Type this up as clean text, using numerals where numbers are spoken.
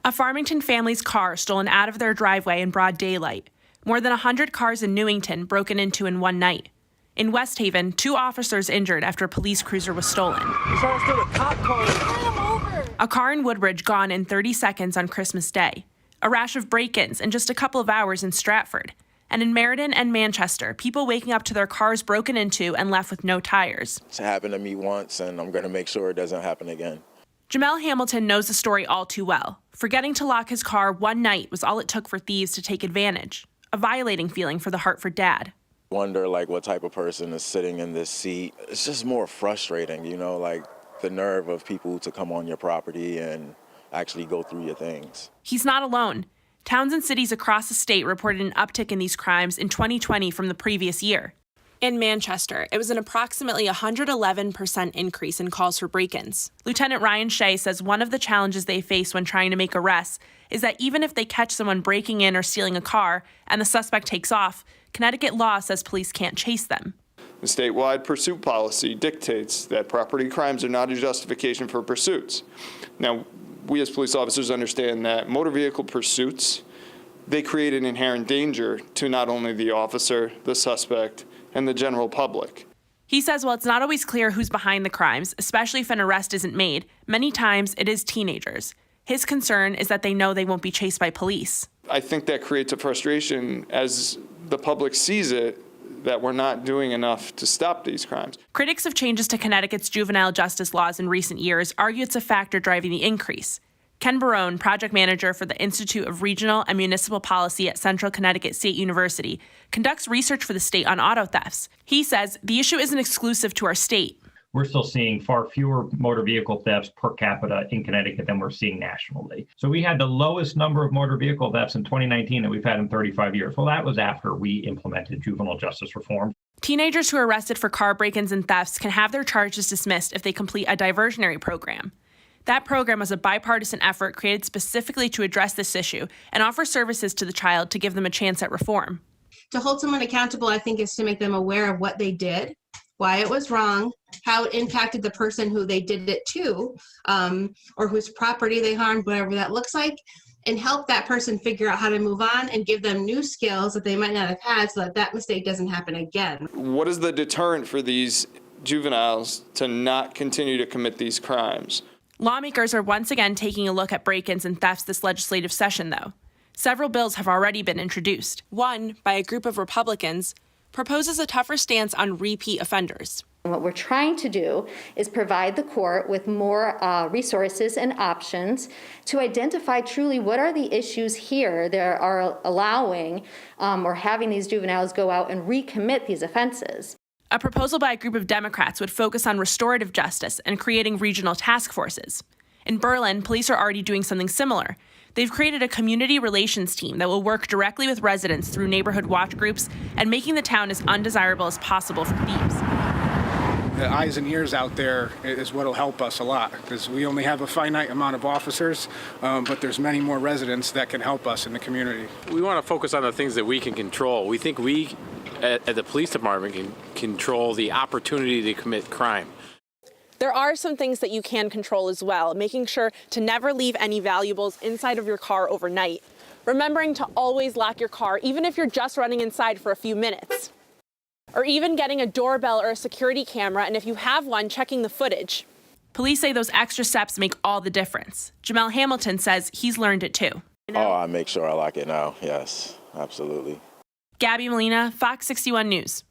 A Farmington family's car stolen out of their driveway in broad daylight. More than 100 cars in Newington broken into in one night. In West Haven, 2 officers injured after a police cruiser was stolen. A car in Woodbridge gone in 30 seconds on Christmas Day. A rash of break-ins in just a couple of hours in Stratford. And in Meriden and Manchester, people waking up to their cars broken into and left with no tires. It's happened to me once, and I'm going to make sure it doesn't happen again. Jamel Hamilton knows the story all too well. Forgetting to lock his car one night was all it took for thieves to take advantage. A violating feeling for the Hartford dad. Wonder what type of person is sitting in this seat. It's just more frustrating, the nerve of people to come on your property and actually go through your things. He's not alone. Towns and cities across the state reported an uptick in these crimes in 2020 from the previous year. In Manchester, it was an approximately 111% increase in calls for break-ins. Lieutenant Ryan Shea says one of the challenges they face when trying to make arrests is that even if they catch someone breaking in or stealing a car and the suspect takes off, Connecticut law says police can't chase them. The statewide pursuit policy dictates that property crimes are not a justification for pursuits. Now, we as police officers understand that motor vehicle pursuits, they create an inherent danger to not only the officer, the suspect, and the general public. He says while it's not always clear who's behind the crimes, especially if an arrest isn't made, many times it is teenagers. His concern is that they know they won't be chased by police. I think that creates a frustration as the public sees it that we're not doing enough to stop these crimes. Critics of changes to Connecticut's juvenile justice laws in recent years argue it's a factor driving the increase. Ken Barone, project manager for the Institute of Regional and Municipal Policy at Central Connecticut State University, conducts research for the state on auto thefts. He says the issue isn't exclusive to our state. We're still seeing far fewer motor vehicle thefts per capita in Connecticut than we're seeing nationally. So we had the lowest number of motor vehicle thefts in 2019 that we've had in 35 years. Well, that was after we implemented juvenile justice reform. Teenagers who are arrested for car break-ins and thefts can have their charges dismissed if they complete a diversionary program. That program was a bipartisan effort created specifically to address this issue and offer services to the child to give them a chance at reform. To hold someone accountable, I think, is to make them aware of what they did, why it was wrong, how it impacted the person who they did it to, or whose property they harmed, whatever that looks like, and help that person figure out how to move on and give them new skills that they might not have had so that that mistake doesn't happen again. What is the deterrent for these juveniles to not continue to commit these crimes? Lawmakers are once again taking a look at break-ins and thefts this legislative session, though. Several bills have already been introduced. One, by a group of Republicans, proposes a tougher stance on repeat offenders. What we're trying to do is provide the court with more resources and options to identify truly what are the issues here that are allowing or having these juveniles go out and recommit these offenses. A proposal by a group of Democrats would focus on restorative justice and creating regional task forces. In Berlin, police are already doing something similar. They've created a community relations team that will work directly with residents through neighborhood watch groups and making the town as undesirable as possible for thieves. The eyes and ears out there is what will help us a lot, because we only have a finite amount of officers, but there's many more residents that can help us in the community. We want to focus on the things that we can control. We think we, at the police department, can control the opportunity to commit crime. There are some things that you can control as well, making sure to never leave any valuables inside of your car overnight. Remembering to always lock your car, even if you're just running inside for a few minutes. Or even getting a doorbell or a security camera, and if you have one, checking the footage. Police say those extra steps make all the difference. Jamel Hamilton says he's learned it too. Oh, I make sure I lock it now. Yes, absolutely. Gabby Molina, Fox 61 News.